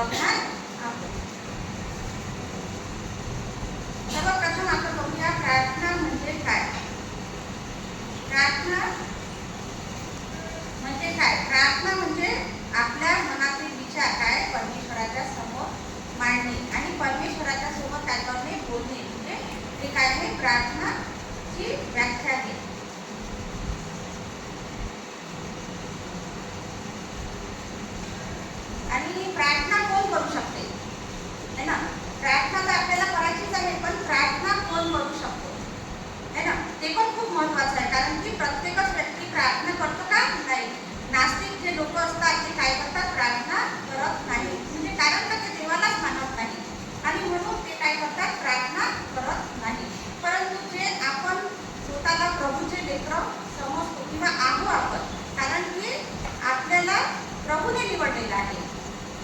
बघणार आहोत. सर्वप्रथम आपण बघूया प्रार्थना म्हणजे काय. प्रार्थना म्हणजे काय. प्रार्थना म्हणजे आपल्या मनातील विचार काय परमेश्वराच्या समोर मांडणे आणि परमेश्वराच्या सोबत काय करणे बोलणे म्हणजे ते काय आहे प्रार्थनाची व्याख्या आहे. आणि प्रार्थना कोण करू शकते है ना. प्रार्थना तर आपल्याला करायचीच आहे पण प्रार्थना कोण करू शकतो है ना. ते पण खूप महत्त्वाचं आहे कारण की प्रत्येकच व्यक्ती प्रार्थना करतो का नाही. नास्तिक जे लोक असतात ते काय करतात प्रार्थना करत नाही म्हणजे कारण का ते देवालाच मानत नाही आणि म्हणून ते काय करतात प्रार्थना करत नाही. परंतु जे आपण स्वतःला प्रभूचे लेकरं समजतो किंवा आहो आपण कारण की आपल्याला प्रभूने निवडलेलं आहे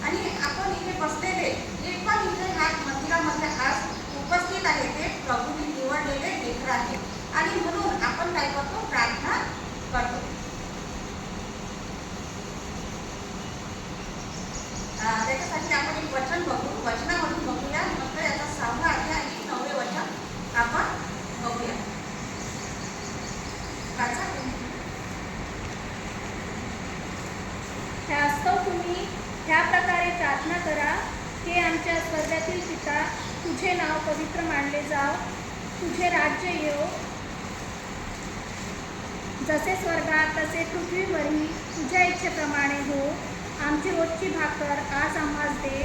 आणि आपण इथे बसलेले जे पण इथे ह्या मंदिरामध्ये आज उपस्थित आहे ते प्रभूने निवडलेले लेकरं आहेत आणि म्हणून आपण काय करतो प्रार्थना करतो. त्याच्यासाठी आपण एक वचन बघू. वचनामधून बघूया मग याचा 6वा अध्याय आणि 9वे वचन आपण बघूया. त्यास्तव तुम्ही ह्या प्रकारे प्रार्थना करा. हे आमच्या स्वर्गातील पिता, तुझे नाव पवित्र मानले जाव, तुझे राज्य येवो, जसे स्वर्गात तसे पृथ्वीवरही तुझ्या इच्छेप्रमाणे हो. आमची रोजची भाकर आज आम्हास दे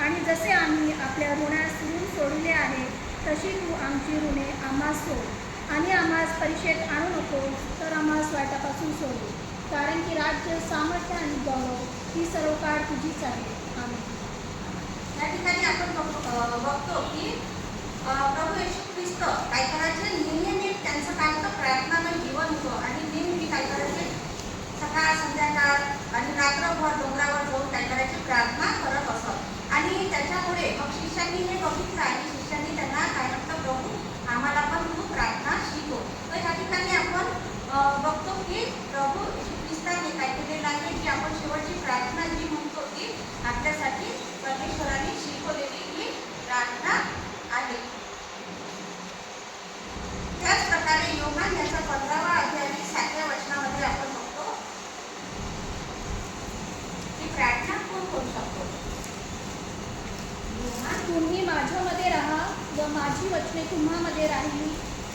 आणि जसे आम्ही आपल्या ऋणास ऋण सोडले आहे तशी तू आमची ऋणे आम्हास सोड आणि आम्हास परीक्षेत आणू नको तर आम्हास वाईटापासून सोडू. कारण की राज्य, सामर्थ्य आणि गौरव ही सर्व काळ तुझीच आहे. आमेन. या ठिकाणी आपण बघतो की प्रभू येशू ख्रिस्त काय करायचे नेहमी त्यांचं काय होतं प्रार्थनामय जीवन होतं आणि नेहमी काय करायचे सकाळ संध्याकाळ आणि रात्रभर डोंगरावर जाऊन काय करायचे प्रार्थना करत असत आणि त्याच्यामुळे मग शिष्यांनी हे बघितलं आणि शिष्यांनी त्यांना काय म्हटलं प्रभू आम्हाला पण तू प्रार्थना शिकव. तर ह्या ठिकाणी आपण बघतो की प्रभू येशू ख्रिस्ताने काय केलेलं आहे की आपण शेवटची प्रार्थना जी म्हणतो ती आपल्यासाठी परमेश्वराने शिकवलेली ही प्रार्थना आहे. त्याच प्रकारे योहान याचा 15वा अध्याय 7व्या वचनामध्ये आपण बघतो की प्रार्थना कोण करू शकतो. तुम्ही माझ्यामध्ये राहा व माझी वचने तुम्हामध्ये राहिली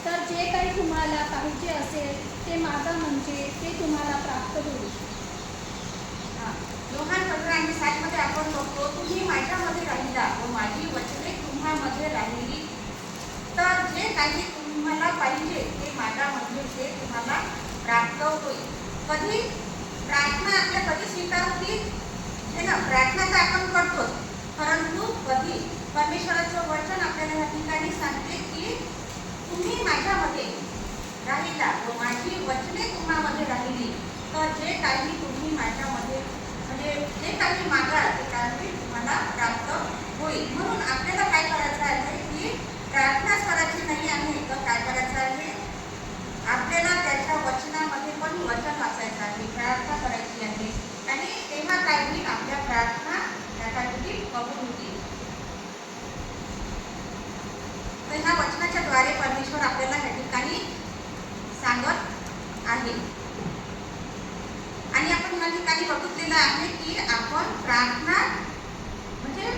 तर जे काही तुम्हाला पाहिजे असेल ते मागा म्हणजे ते तुम्हाला प्राप्त होईल. योहान 15 आणि 7 मध्ये आपण बघतो तुम्ही माझ्यामध्ये राहिला व माझी वचने तुम्हामध्ये राहिली तर जे काही तुम्हाला पाहिजे ते मागा म्हणजे ते तुम्हाला प्राप्त होईल. कधी प्रार्थना आपल्या कधी स्वीकार होईल है ना. प्रार्थना तर आपण करतोच परंतु कधी परमेश्वराचं वचन आपल्याला या ठिकाणी सांगते की तुम्ही माझ्यामध्ये राहिला व माझी वचने तुम्हामध्ये राहिली तर जे काही तुम्ही माझ्यामध्ये म्हणजे जे काही मागाल ते काही तुम्हाला प्राप्त होईल. म्हणून आपल्याला काय करायचं आहे की प्रार्थनाच करायची नाही आहे तर काय करायचं आहे आपल्याला त्याच्या वचनामध्ये पण वचन वाचायचं आहे प्रार्थना करायची आहे आणि तेव्हा काय होईल आपल्या प्रार्थना त्या काही कबूल होतील. तर ह्या वचनाच्या द्वारे परमेश्वर आपल्याला या ठिकाणी सांगत आहे आणि आपण या ठिकाणी बघितलेलं आहे की आपण प्रार्थना म्हणजे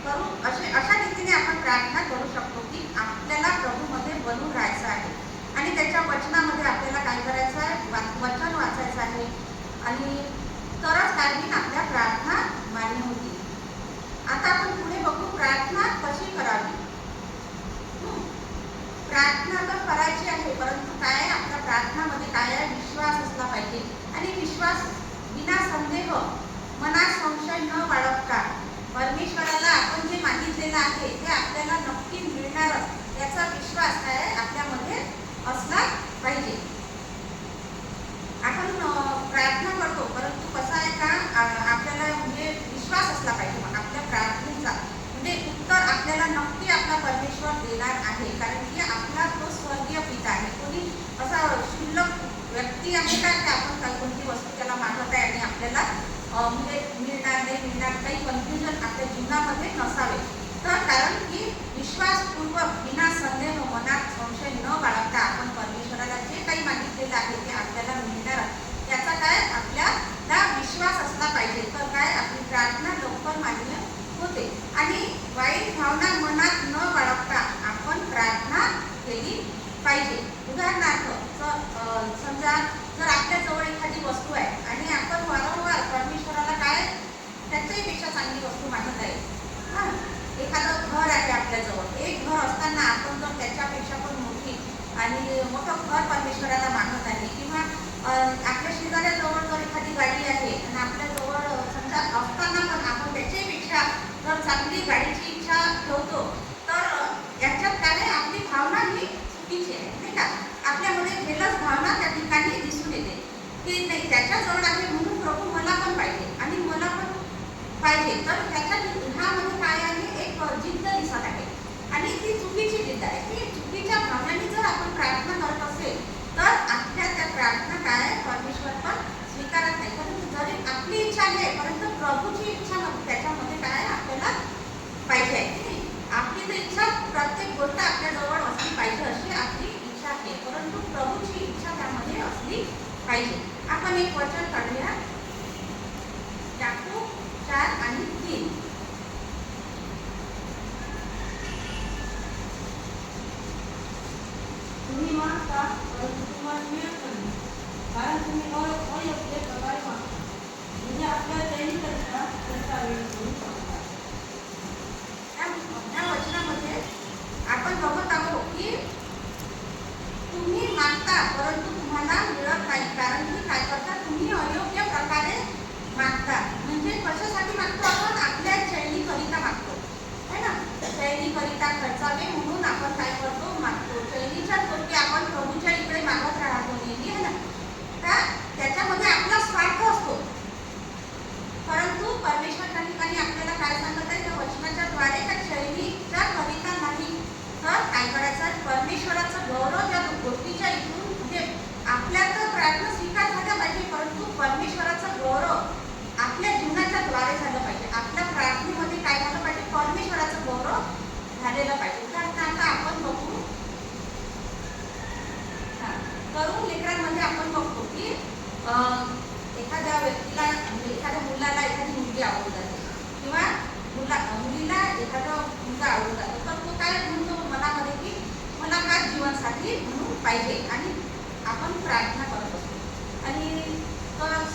करू अशा रीतीने आपण प्रार्थना करू शकतो की आपल्याला प्रभूमध्ये बनून राहायचं आहे आणि त्याच्या वचनामध्ये आपल्याला काय करायचं आहे वचन वाचायचं आहे आणि तरच काय होईल आपल्या प्रार्थना मान्य होतील. आता आपण पुढे बघू प्रार्थना कशी करावी. प्रार्थना तर करायची आहे परंतु काय आपल्या प्रार्थनामध्ये काय आहे विश्वास असला पाहिजे आणि विश्वास विना संदेह मनात संशय न बाळगता परमेश्वराला आपण जे मागितलेलं आहे ते आपल्याला नक्की मिळणारच याचा विश्वास काय आपल्यामध्ये असला पाहिजे. आपण प्रार्थना करतो परंतु कसं आहे का आपल्याला म्हणजे विश्वास असला पाहिजे मग आपल्या प्रार्थनेचा म्हणजे उत्तर आपल्याला नक्की आपला परमेश्वर देणार आहे कारण की आपला तो स्वर्गीय पिता आहे. कोणी असा क्षुल्लक व्यक्ती आहे का की आपण कोणती वस्तू त्याला मागत आहे आणि आपल्याला म्हणजे मिळणार नाही काही कन्फ्युजन आपल्याला जीवनामध्ये नसावे. तर कारण की विश्वासपूर्वक बिना संदेह मनात संशय न बाळगता आपण परमेश्वराला जे काही मागितलेलं आहे ते आपल्याला मिळणार, याचा काय आपल्याला विश्वास असला पाहिजे. तर काय आपली प्रार्थना लवकर मान्य होते. आणि वाईट भावना मनात न बाळगता आपण प्रार्थना केली पाहिजे. उदाहरणार्थ समजा जर आपल्याजवळ एखादी वस्तू आहे आणि आपण वारंवार परमेश्वराला काय त्याच्याहीपेक्षा चांगली वस्तू मागत आहे. हां, एखादं घर आहे आपल्याजवळ, एक घर असताना आपण जर त्याच्यापेक्षा पण मोठी आणि मोठं घर परमेश्वराला मागत आहे, किंवा आपल्या शेजाऱ्याजवळ जर एखादी गाडी आहे आणि आपल्याजवळ समजा असताना पण आपण त्याच्यापेक्षा जर चांगली गाडीची इच्छा ठेवतो, तर याच्यात काय आहे, आपली भावना ही चुकीची आहे, नाही का. आपल्यामध्ये जेलस भावना त्या ठिकाणी दिसून येते की नाही, त्याच्याजवळ आहे म्हणून प्रभू मला पण पाहिजे आणि मला पण पाहिजे. तर त्याच्या ह्यामध्ये काय आहे, एक जिद्द दिसत आहे आणि ती चुकीची जिद्द आहे. ती चुकीच्या भावनांनी जर आपण प्रार्थना करत असेल तर आपल्या त्या प्रार्थना काय परमेश्वर पण स्वीकारत नाही. परंतु जरी आपली इच्छा आहे, परंतु प्रभूची इच्छा त्याच्यामध्ये काय आपल्याला पाहिजे आहे की नाही. आपली तर इच्छा प्रत्येक गोष्ट आपल्याजवळ असली पाहिजे अशी आपली इच्छा आहे, परंतु प्रभूची इच्छा त्यामध्ये असली पाहिजे. आपण एक वचन काढूया, याकूब 4 आणि 3. तुम्ही मागता परंतु तुम्हाला मिळत नाही, कारण तुम्ही अयोग्य प्रकारे मागता, म्हणजे आपल्या दैनिकरित्या त्याचा वेळ करू शकता. या वचनामध्ये आपण बघत आहोत की तुम्ही मागता परंतु तुम्हाला मिळत नाही, कारण की काय करता, तुम्ही अयोग्य प्रकारे मागता. म्हणजे कशासाठी मागतो आपण, आपल्या चैनीकरिता मागतो, है ना. चैनीकरिता खर्चावे म्हणून आपण काय करतो, मागतो. चैनीच्या गोष्टी आपण प्रभूच्या इकडे मागत राहतो नेहमी, है ना. त्याच्यामध्ये आपला स्वार्थ असतो. परंतु परमेश्वरच्या ठिकाणी आपल्याला काय सांगत आहे, त्या वचनाच्या द्वारे त्या चैनीच्या करिता नाही, तर काय करायचं, परमेश्वराचं गौरव ज्या गोष्टीच्या इथून, म्हणजे आपल्या तर प्रार्थना स्वीकार झाल्या पाहिजे, परंतु परमेश्वराचं गौरव आपल्या जीवनाच्या द्वारे झालं पाहिजे. आपल्या प्रार्थनेमध्ये काय झालं पाहिजे, परमेश्वराचं गौरव झालेलं पाहिजे. उदाहरणार्थ आपण बघू, तरुण लेकरांमध्ये आपण बघतो की एखाद्या व्यक्तीला, म्हणजे एखाद्या मुलाला एखादी मुलगी आवडत जाते, किंवा मुलीला एखादा मुलगा आवडत जातो, तर तो काय म्हणतो मनामध्ये की मला हा जीवनसाथी म्हणून पाहिजे, आणि आपण प्रार्थना करत असतो. आणि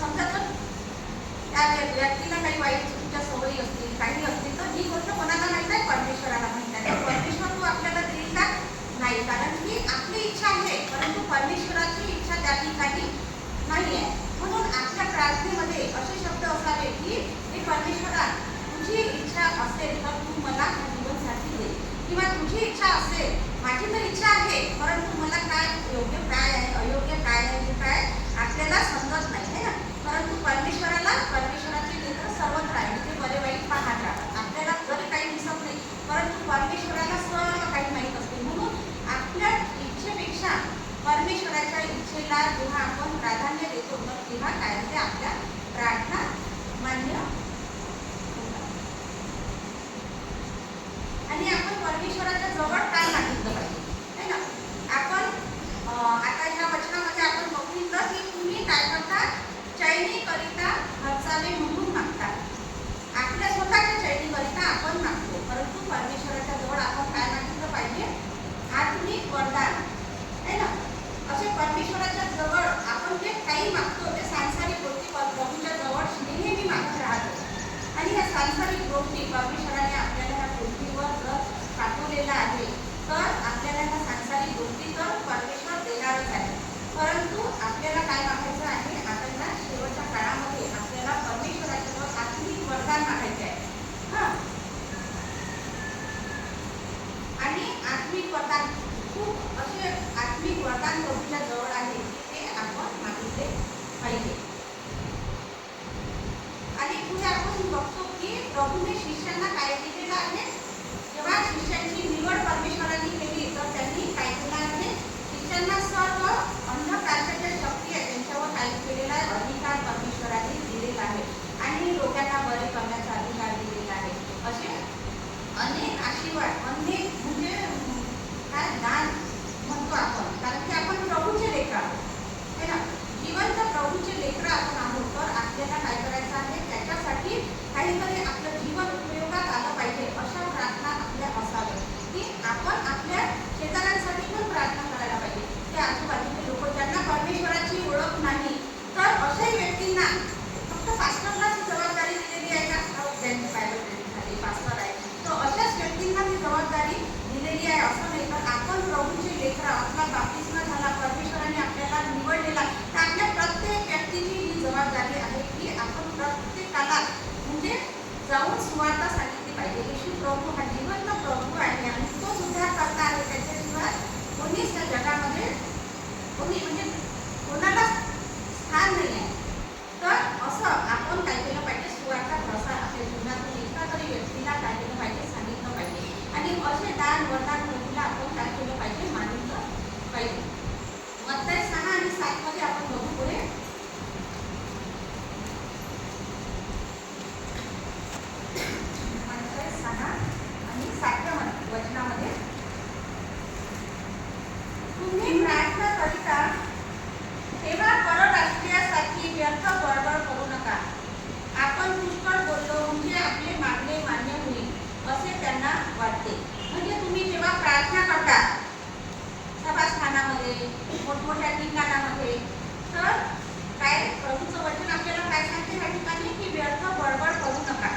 समजा जर त्या व्यक्तीला काही वाईट चुकीच्या सवयी असतील, काही असतील, तर ही गोष्ट कोणाला माहीत आहे, परमेश्वराला माहीत आहे. परमेश्वर तू आपल्याला देईल का, नाही, कारण की आपली इच्छा आहे, परंतु परमेश्वराची इच्छा त्या ठिकाणी नाही आहे. म्हणून आपल्या प्रार्थनेमध्ये असे शब्द असावे की हे परमेश्वरा, तुझी इच्छा असेल तर तू मला जीवनसाथी दे, किंवा तुझी इच्छा असेल, माझी तर इच्छा आहे, परंतु मला काय योग्य काय आहे, अयोग्य काय आहे, हे काय आपल्याला समजत नाही, है ना. परंतु परमेश्वराचे नेत्र सर्वत्र आहे, ते बरे वाईट पाहत राहतात. आपल्याला जरी काही दिसत नाही, परंतु परमेश्वराला सर्व काही माहीत असते. म्हणून आपल्या इच्छेपेक्षा परमेश्वराच्या इच्छेला जेव्हा आपण प्राधान्य देतो, तर तेव्हा काय होते, आपल्या प्रार्थना मान्य होतात. आणि आपण परमेश्वराच्या जवळ काय मागितलं पाहिजे, है ना. आपण आता ह्या वचनामध्ये आपण बघितलं की तुम्ही काय करता, चैनीकरिता खर्चावे म्हणून मागता. आपल्या स्वतःच्या चैनीकरिता आपण मागतो, परंतु परमेश्वराच्या जवळ आपण काय मागितलं पाहिजे, आत्मिक वरदान, है ना. असे परमेश्वराच्या जवळ आपण जे काही मागतो ते सांसारिक गोष्टी प्रभूच्या जवळ नेहमी मागत राहतो. आणि या सांसारिक गोष्टी परमेश्वराने आपल्याला ह्या पृथ्वीवर जर पाठवलेला आहे, तर आपल्याला ह्या सांसारिक गोष्टी तर परमेश्वर देणारच आहे. परंतु आपल्याला काय मागायचं आहे, आता ह्या शेवटच्या काळामध्ये आपल्याला परमेश्वराच्या जवळ आत्मिक वरदान मागायचे आहे. हां, आणि आत्मिक वरदान, खूप असे आत्मिक वरदान प्रभूच्या जवळ आहे, ते आपण आपल्याला काय करायचं आहे, त्याच्यासाठी काहीतरी आपलं जीवन उपयोगात आलं पाहिजे अशा प्रार्थना आपल्या असाव्या. की आपण आपल्या शेजाऱ्यांसाठी पण प्रार्थना करायला पाहिजे. ते आजूबाजूचे लोक ज्यांना परमेश्वराची ओळख नाही, तर अशाही व्यक्तींना फक्त पास्टरलाच ही जबाबदारी दिलेली आहे का? ज्यांची बायबल ट्रेनिंग झाली, पास्टर आहे, तर अशाच व्यक्तींना ही जबाबदारी दिलेली आहे असं नाही. तर आपण प्रभूचे लेकरं, आपला बाप्तिस्मा झाला, परमेश्वराने आपल्याला निवडलेला, तर आपल्या प्रत्येक व्यक्तीची ही जबाबदारी आहे की आपण प्रत्येकाला म्हणजे जाऊन सुवार्ता सांगितली पाहिजे. येशू प्रभू हा जिवंत प्रभू आहे आणि तो सुद्धा करता आहे. त्याच्याशिवाय कोणीच त्या जगामध्ये कोणी म्हणजे कोणाला स्थान नाही आहे. तर असं आपण काय केलं पाहिजे, सुवार्ता प्रसार आपल्या जीवनातून एका तरी व्यक्तीला काय केलं पाहिजे, सांगितलं पाहिजे. आणि असे दान वरदान प्रभूला आपण काय केलं पाहिजे, मानितलं पाहिजे. मत्तई 6 आणि 7 मध्ये आपण बघू पुढे. मत्तई 6 आणि 7 वचनामध्ये, तुम्ही प्रार्थना करिता तेव्हा परराष्ट्रीयासाठी व्यर्थ बडबड करू नका. आपण पुष्कळ बोललो म्हणजे आपले मागणे मान्य होईल असे त्यांना वाटते. म्हणजे तुम्ही जेव्हा प्रार्थना करता सभास्थानामध्ये, मोठमोठ्या ठिकाणामध्ये, तर काय प्रभूचं वचन आपल्याला काय सांगते या ठिकाणी, की व्यर्थ बडबड करू नका.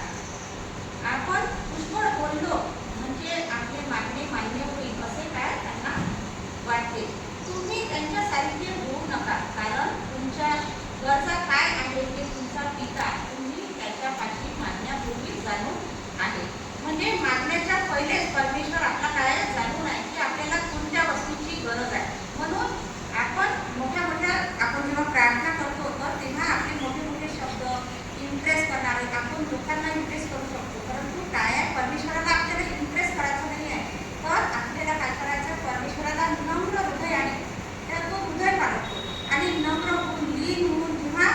आपण पुष्कळ बोललो म्हणजे आपले मागणे मान्य होईल असे काय त्यांना वाटते. तुम्ही त्यांच्यासारखे होऊ नका, कारण तुमच्या गरजा काय आहे ते तुमचा पिता तुम्ही त्याच्यापाशी मागण्यापूर्वी जाणून आहे. म्हणजे मागण्याच्या पहिलेच परमेश्वर आपला काय जाणून आहे की आपल्याला कोणत्या वस्तूची गरज आहे. म्हणून आपण आपण जेव्हा प्रार्थना करतो तर तेव्हा आपले मोठे मोठे शब्द इम्प्रेस करणारे, आपण लोकांना इम्प्रेस करू शकतो, परंतु काय आहे, परमेश्वराला आपल्याला इम्प्रेस करायचं नाही आहे. तर आपल्याला काय करायचं, परमेश्वराला नम्र हृदयाने तर तो हृदय पाडतो आणि नम्र होऊन लीन होऊन जेव्हा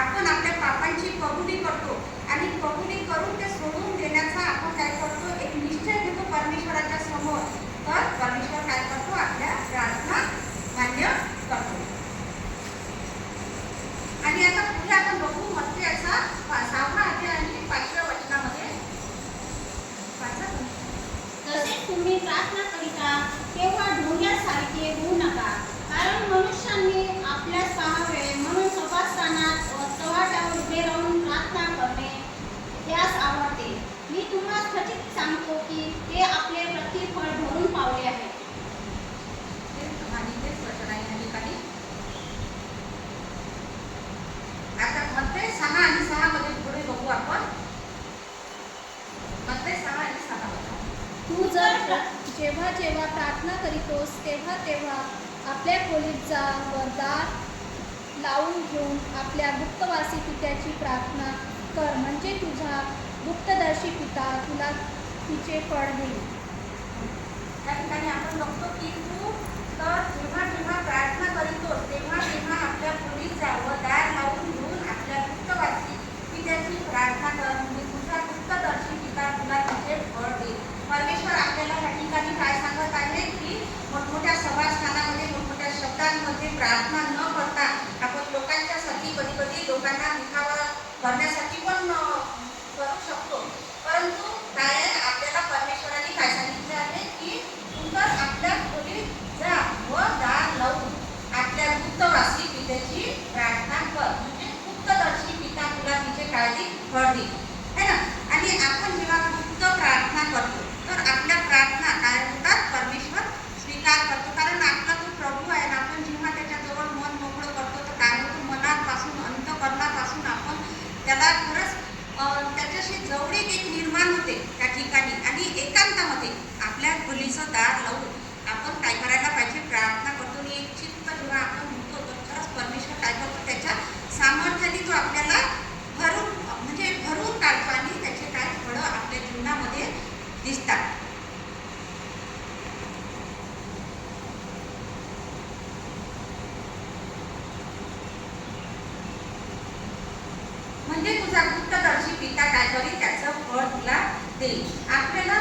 आपण आपल्या पापांची कबुली करतो आणि कबुली करून ते सोडून देण्याचा आपण काय करतो, एक निश्चय घेतो परमेश्वराच्या समोर, तर परमेश्वर काय करतो, आपल्या प्रार्थना मान्य करतो. आणि आता पुढे आपण बघू मत्तई 6 अध्याय आणि 5व्या वचनामध्ये. तसेच तुम्ही प्रार्थना करिता तेव्हा ढोंग्यासारखे होऊ नका, कारण मनुष्यांनी आपल्या 6 वेळे म्हणून सभास्थानात व चव्हाट्यावर उभे राहून प्रार्थना करणे त्यास आवडते. मी तुम्हाला खचित सांगतो की ते आपले प्रतिफळ भरून पावले आहे. आणि तेच वचन आहे या ठिकाणी. आता मत्तई 6 आणि 6 मध्ये पुढे बघू आपण. मत्तई 6 आणि 6 बघा. तू जर जेव्हा जेव्हा प्रार्थना करीतोस तेव्हा तेव्हा आपल्या खोलीत जा व दार लावून घेऊन आपल्या गुप्तवासी पित्याची प्रार्थना कर, म्हणजे तुझा गुप्तदर्शी पिता तुला तिचे फळ देईल. त्या ठिकाणी आपण बघतो की तू तर जेव्हा जेव्हा प्रार्थना करीतोस तेव्हा तेव्हा आपल्या खोलीत जा व दार लावून घेऊन आपल्या गुप्तवासी पित्याची प्रार्थना कर, म्हणजे तुझा गुप्तदर्शी पिता तुला तिचे फळ देईल. परमेश्वर आपल्याला या ठिकाणी काय सांगत आहे की मोठमोठ्या सभास्थानामध्ये मोठमोठ्या शब्दांमध्ये प्रार्थना न करता आपण लोकांच्यासाठी कधी कधी लोकांना दिखावा करण्यासाठी पण करू शकतो, परंतु काय आपल्याला परमेश्वराने काय सांगितले आहे की तू तर आपल्या खोलीत जा व दार लावून आपल्या गुप्तवासी पित्याची प्रार्थना कर, म्हणजे गुप्तदर्शी पिता तुला तिचे काय देईल, फळ देईल, है ना. आणि आपण जेव्हा गुप्त प्रार्थना करतो तर आपल्या प्रार्थना काय होतात, परमेश्वर स्वीकार करतो, कारण आपला तो प्रभू आहे ना. आपण जेव्हा त्याच्याजवळ मन मोकळं करतो तर काय होतं, मनापासून अंतःकरणापासून आपण त्याला खरंच त्याच्याशी जवळीक एक निर्माण होते त्या ठिकाणी. आणि एकांतामध्ये आपल्या खोलीचं दार लावून आपण काय करायला पाहिजे, प्रार्थना करतो. आणि एक चित्त जेव्हा आपण होतो तर खरंच परमेश्वर काय करतो, त्याच्या सामर्थ्याने तो आपल्याला भरून काढतो आणि त्याचे काय फळं आपल्या जीवनामध्ये दिसतात. म्हणजे तुझा गुप्तदर्शी पिता काय करील, त्याचं फळ तुला देईल. आपल्याला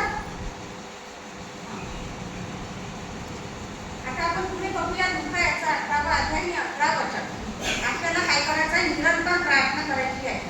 आता आपण पुढे बघूया दुःखाचा 18वा अध्याय आणि 18 वचन. आपल्याला काय करायचं आहे, निरंतर प्रार्थना करायची आहे.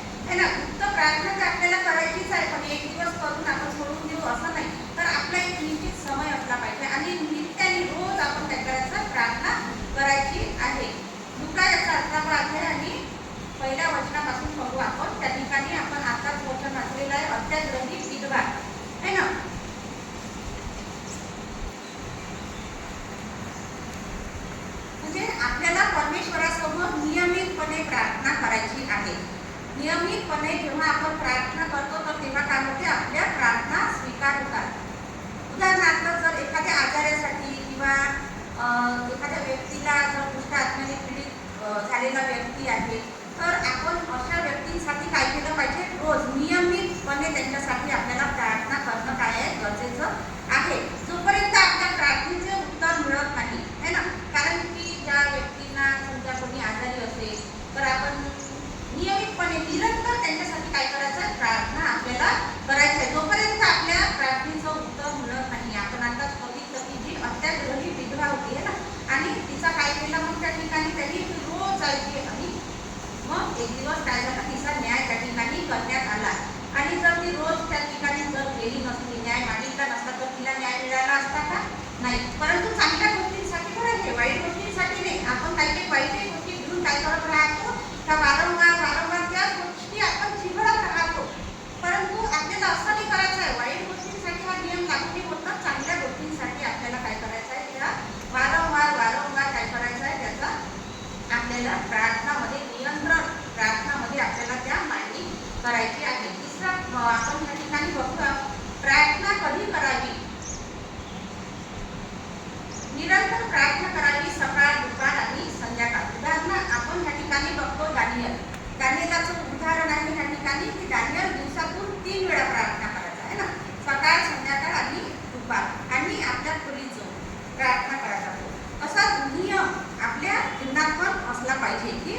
नियमितपणे जेव्हा आपण प्रार्थना करतो तर तेव्हा काय होते, आपल्या प्रार्थना स्वीकार होतात. उदाहरणार्थ जर एखाद्या आजारासाठी किंवा एखाद्या व्यक्तीला जर दुष्ट आत्म्याने पीडित झालेला व्यक्ती आहे, तर आपण अशा व्यक्तींसाठी काय केलं पाहिजे, रोज नियमितपणे त्यांच्यासाठी आपल्याला प्रार्थना करणं काय आहे, गरजेचं आहे. जोपर्यंत आपल्या प्रार्थनेचे उत्तर मिळत नाही है ना, कारण की ज्या व्यक्तींना समजा कोणी आजारी असेल तर आपण नियमितपणे निरंतर त्यांच्यासाठी काय करायचं आहे, प्रार्थना आपल्याला करायचं आहे. जोपर्यंत आपल्या प्रार्थनेचं उत्तर मिळत नाही. आपण आता बघितलं की जी अत्याग्रही विधवा होती आहे ना, आणि तिचा काय केलं मग त्या ठिकाणी त्यांनी रोज जायची आणि मग एक दिवस काय झालं, तिचा न्याय त्या ठिकाणी करण्यात आला. आणि जर ती रोज त्या ठिकाणी जर गेली नसती, न्याय मागितला नसता, तर तिला न्याय मिळाला असता का, नाही. परंतु चांगल्या गोष्टींसाठी करायचे, वाईट गोष्टींसाठी नाही. आपण काही काही वाईट गोष्टी घेऊन काय करत राहतो, का वारंवार त्याच गोष्टी आपण चिघळत राहतो. परंतु आपल्याला असं नाही करायचं आहे. वाईट गोष्टींसाठी हा नियम लागू नाही होत ना, चांगल्या गोष्टींसाठी आपल्याला काय करायचं आहे, त्या वारंवार काय करायचं आहे, त्याचा आपल्याला प्रार्थनामध्ये नियंत्रण, प्रार्थनामध्ये आपल्याला त्या मांडणी करायची आहे. तिसरा आपण या ठिकाणी बघूया, प्रार्थना कधी करावी. निरंतर प्रार्थना करावी, सकाळ, दुपार आणि संध्याकाळ. उदाहरण आपण या ठिकाणी बघतो दानियेलाचं उदाहरण आहे या ठिकाणी, की दानियल दिवसातून 3 वेळा प्रार्थना करायचा आहे ना, सकाळ, संध्याकाळ आणि दुपार, आणि आपल्या खोलीत जाऊन प्रार्थना करायचा. असा नियम आपल्या जीवनात पण असला पाहिजे की.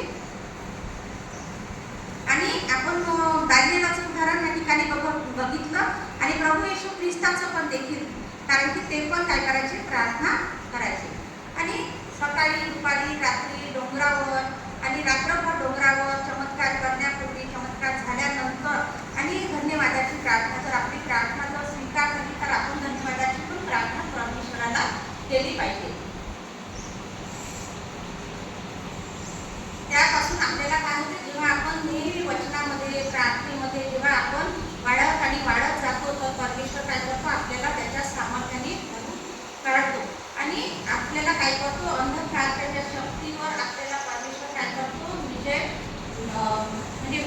आणि आपण दानियेलाचं उदाहरण या ठिकाणी बघितलं, आणि प्रभू येशू ख्रिस्ताचं पण देखील, कारण की ते पण काय करायचे, प्रार्थना करायचे. आणि सकाळी, दुपारी, रात्री डोंगरावर आणि रात्रभर डोंगरावर चमत्कार करण्यापूर्वी, चमत्कार झाल्यानंतर, आणि धन्यवादाची प्रार्थना. जर आपली प्रार्थना जर स्वीकार झाली तर आपण धन्यवादाची पण प्रार्थना परमेश्वराला केली पाहिजे. त्यापासून आपल्याला काय होते, जेव्हा आपण नेहमी वचनामध्ये, प्रार्थनेमध्ये जेव्हा आपण वाढत जातो, तर परमेश्वर काय करतो, आपल्याला त्याच्या सामर्थ्याने भरून काढतो. आणि आपल्याला काय करतो, अंधकाराच्या शक्तीवर आपल्याला परमेश्वर काय करतो,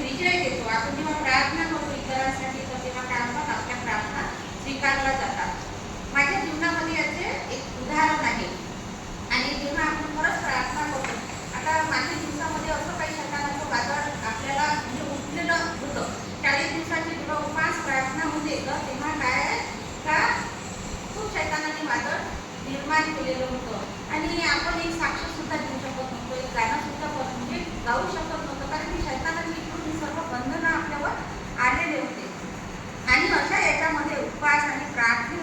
विजय देतो. आपण जेव्हा प्रार्थना करतो इतरांसाठी, तर तेव्हा काय होतात, आपल्या प्रार्थना स्वीकारल्या जातात. माझ्या जीवनामध्ये याचे एक उदाहरण आहे. आणि जेव्हा आपण खरंच प्रार्थना करतो, आता मागील दिवसामध्ये असं काही शैतानाचं वादळ आपल्याला उठलेलं होतं. 40 दिवसाची जेव्हा उपास प्रार्थना होते, तर तेव्हा काय आहे का, खूप शैतानाने वादळ निर्माण केलेलं होतं. आणि आपण एक साक्ष सुद्धा देऊ शकत नव्हतो, एक गाणं सुद्धा गाऊ शकत नव्हतं, कारण की शैतानाने इकडून सर्व बंधनं आपल्यावर आलेले होते. आणि अशा याच्यामध्ये उपवास आणि प्रार्थना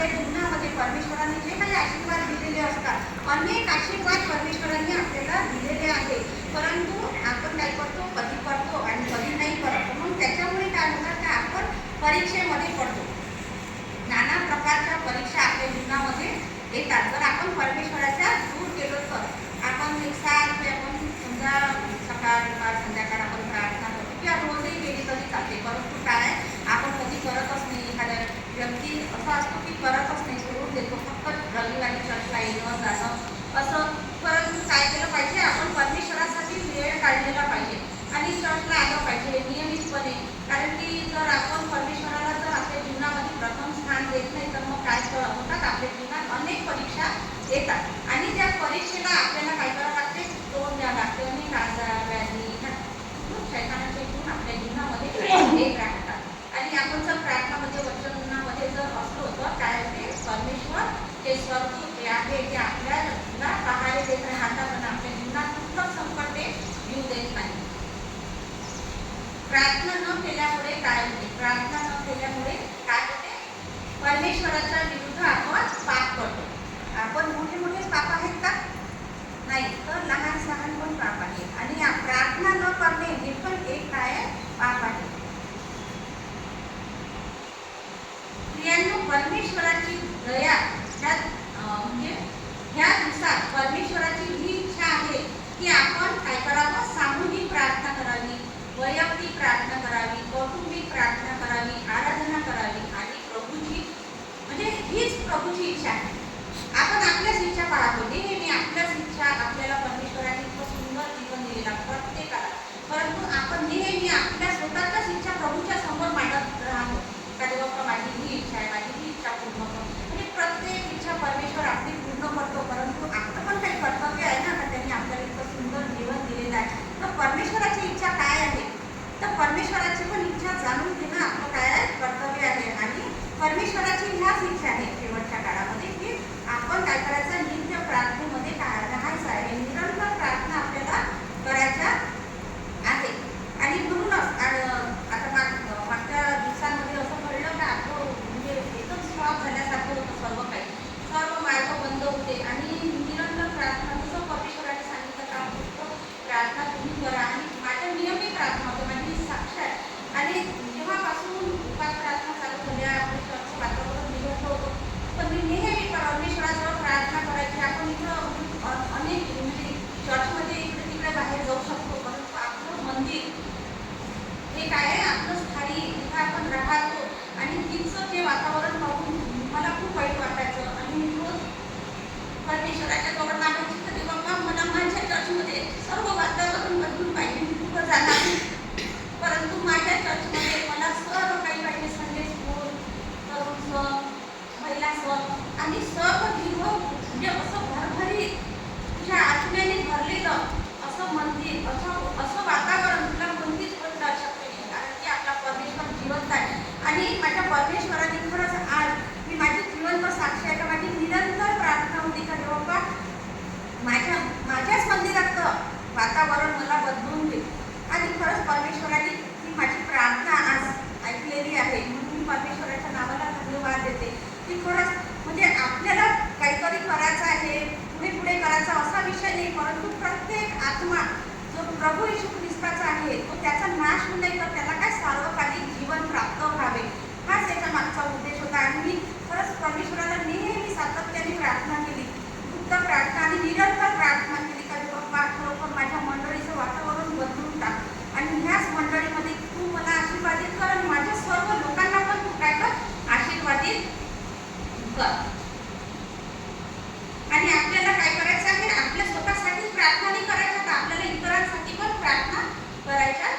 आपल्या जीवनामध्ये परमेश्वराने जे काही आशीर्वाद दिलेले असतात, अनेक आशीर्वाद परमेश्वराने आपल्याला दिलेले आहे, परंतु आपण काय करतो, कधी करतो आणि कधी नाही करत. मग त्याच्यामुळे काय होतं की आपण परीक्षेमध्ये पडतो. नाना प्रकारच्या परीक्षा आपल्या जीवनामध्ये येतात. जर आपण परमेश्वराच्या दूर गेलो तर आपण एकसारखे आपण समजा सकाळ दुपार संध्याकाळ आपण प्रार्थना करतो किंवा रोजही केली तरी चालते, परंतु काय आपण कधी करतच नाही. एखाद्या व्यक्ती असा असतो की करतच नाही, सोडून देतो, फक्त रविवारी चर्चला येणं जाणं असं. परंतु काय केलं पाहिजे, आपण परमेश्वरासाठी वेळ काढलेला पाहिजे आणि चर्चला आलं पाहिजे नियमितपणे. कारण की जर आपण परमेश्वराला जर आपल्या जीवनामध्ये प्रथम स्थान देत नाही तर मग काय होतात, आपल्या जीवनात अनेक परीक्षा येतात आणि त्या परीक्षेला आपल्याला काय करावं लागते, तोंड द्यावं लागते. अनेक आजार व्याधी शैतानाचे गुण आपल्या जीवनामध्ये येत राहतात. आणि आपण जर प्रार्थनामध्ये वचनामध्ये जर असलो तर काय होते, परमेश्वर ते स्वर्ग जे आहे ते आपल्याला पहारे देत राहतात आणि आपल्या जीवनात कुठलं संकट ते येऊ देत नाही. प्रार्थना न केल्यामुळे काय होते, प्रार्थना न केल्यामुळे काय होते, परमेश्वराच्या विरुद्ध आपण पाप करतो. आपण मोठे मोठे पाप आहेत का, नाही, तर लहान सहान पण पाप आहे. आणि प्रार्थना न करणे हे पण एक काय पाप आहे. स्त्रियांनो, परमेश्वराची दया म्हणजे ह्या दिवसात परमेश्वराची ही इच्छा आहे की आपण काय करावं, सामूहिक प्रार्थना करावी, वैयक्तिक प्रार्थना करावी, कौटुंबिक प्रार्थना करावी, आराधना करावी. आणि प्रभूची म्हणजे हीच प्रभूची इच्छा आहे. आपण आपल्याच इच्छा पाहतो, नेहमी आपल्याच इच्छा. आपल्याला परमेश्वराने इतकं सुंदर जीवन दिलेला प्रत्येकाला, परंतु आपण नेहमी आपल्या स्वतःच्याच इच्छा प्रभूच्या समोर मांडत राहतो. का बाप्पा माझी ही इच्छा आहे, माझी ही इच्छा पूर्ण कर. म्हणजे प्रत्येक इच्छा परमेश्वर आपली पूर्ण करतो, परंतु आपलं पण काही कर्तव्य आहे ना, का त्यांनी आपल्याला इतकं सुंदर जीवन दिलेलं आहे. तर परमेश्वराची इच्छा काय आहे, तर परमेश्वराची पण इच्छा जाणून घेणं आपलं काय कर्तव्य आहे. आणि परमेश्वराची ह्याच इच्छा आहे शेवटच्या काळामध्ये की आपण काय करायचं, नित्य प्रार्थनेमध्ये राहायचं आहे, निरंतर प्रार्थना आपल्याला करायच्या आहे. आणि म्हणूनच आता मागच्या दिवसांमध्ये असं घडलं का आपलं म्हणजे एकदम स्टॉप झाल्यासारखं होतं, सर्व काही सर्व मार्ग बंद होते. आणि निरंतर प्रार्थना जसं परमेश्वराने सांगितलं का फक्त प्रार्थना तुम्ही करा. आणि माझ्या नियमित प्रार्थना होते, माझी साक्षात. आणि जेव्हापासून उपास प्रार्थना चालू झाल्या, आपल्या चर्चचं वातावरण बिघडलं होतं, तर मी नेहमी परमेश्वराजवळ प्रार्थना करायची. आपण इथं अनेक म्हणजे चर्चमध्ये इकडे तिकडे बाहेर जाऊ शकतो, परंतु आपलं मंदिर हे काय आहे, आपलं स्थायी जिथं आपण राहतो. आणि तिथचं जे वातावरण पाहून मला खूप वाईट वाटायचं. आणि मी रोज परमेश्वराच्या जवळ मागायची की बाप्पा मला माझ्या चर्चमध्ये सर्व वातावरण बदलून पाहिजे, मी कुठं जाणार. परंतु माझ्या चर्चमध्ये मला सर्व काही पाहिजे, संडे स्कूल, तरुण सण, महिला सण आणि सर्व जीवन म्हणजे असं भरभरीत तुझ्या आत्म्याने भरलेलं असं मंदिर, असं वातावरण तुला कोणतीच गोष्ट अशक्य नाही. कारण की आपला परमेश्वर जिवंत आहे. आणि माझ्या परमेश्वराने खरंच आज मी माझी जिवंत साक्षी आहे का, माझी निरंतर प्रार्थना होती का बाप्पा माझ्याच मंदिरातलं वातावरण मला बदलून दे. आणि खरंच परमेश्वराने ही माझी प्रार्थना आज ऐकलेली आहे, म्हणून मी परमेश्वराच्या नावाला धन्यवाद देते की खरंच म्हणजे आपल्याला काहीतरी करायचं आहे, पुढे पुढे करायचा असा विषय नाही, परंतु प्रत्येक आत्मा जो प्रभू येशू ख्रिस्ताचा आहे तो त्याचा नाश होऊ नये, तर त्याला काय सार्वकालिक जीवन प्राप्त व्हावे, हाच त्याच्या मागचा उद्देश होता. आणि मी खरंच परमेश्वराला नेहमी सातत्याने प्रार्थना केली, गुप्त प्रार्थना आणि निरंतर प्रार्थना केली का बाप्पा खरोखर माझ्या मंडळीचं वातावरण बदलून टाक आणि ह्याच मंडळीमध्ये तू मला आशीर्वादित कर आणि माझ्या सर्व लोकांना पण तू काय कर, आशीर्वादित कर. आणि आपल्याला काय करायचं आहे, आपल्या स्वतःसाठी प्रार्थना नाही करायच्या, तर आपल्याला इतरांसाठी पण प्रार्थना करायच्या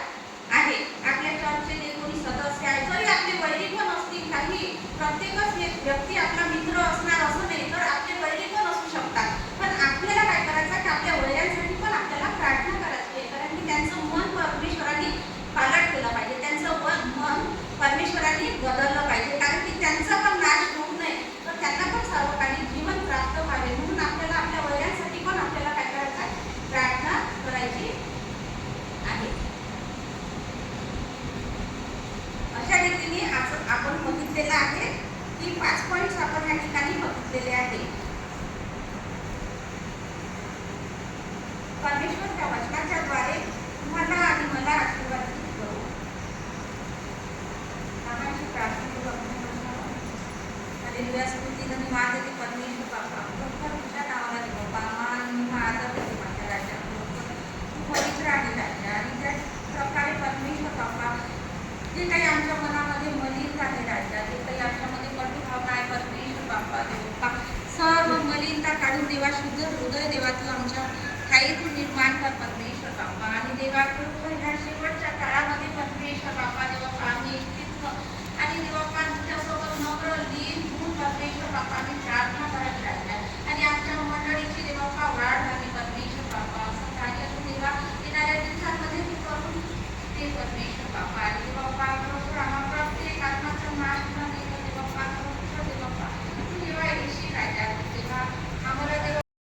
आहे. आपल्या चर्चचे जे कोणी सदस्य आहे, जरी आपले वैरी पण असतील, काही प्रत्येकच एक व्यक्ती आपला मित्र असणार असं नाही, तर आपले वैरी पण असू शकतात. पण आपल्याला काय करायचं की आपल्या वैऱ्यांसाठी पण आपल्याला प्रार्थना करायची आहे. कारण की त्यांचं मन परमेश्वराने पालट केलं पाहिजे, त्यांचं मन परमेश्वराने बदललं पाहिजे. कारण की त्यांचा पण नाश होऊ नये, तर त्यांना पण सार्वकालिक जीवन प्राप्त व्हावे. म्हणून आपल्याला आपल्या वैऱ्यांसाठी पण आपल्याला काय करायचं आहे, प्रार्थना करायची आहे. अशा रीतीने आपण बघितलेलं आहे की ती 5 पॉईंट्स आपण या ठिकाणी बघितलेले आहे. परमेश्वर त्या वचनाच्या द्वारे तुम्हाला आणि मला आशीर्वादित करू. आम्हाची प्रार्थना करू आपण बसावं. हालेलुया. स्तुती धन्यवाद देते परमेश्वर बापा. लवकर तुझ्या नावाला दे बाबा. मान महिमा आदर देते माझ्या राजाला. तू पवित्र आहे राजा. आणि त्या प्रकारे परमेश्वर बापा जे काही आमच्या मनामध्ये मलिन आहे राजा, जे काही आमच्यामध्ये कटू भावना आहे परमेश्वर बापा देवा, सर्व मलिनता काढून देवा, शुद्ध हृदय देवा तू आमच्या ठाई तू निर्माण कर परमेश्वर बापा. आणि देवा खरोखर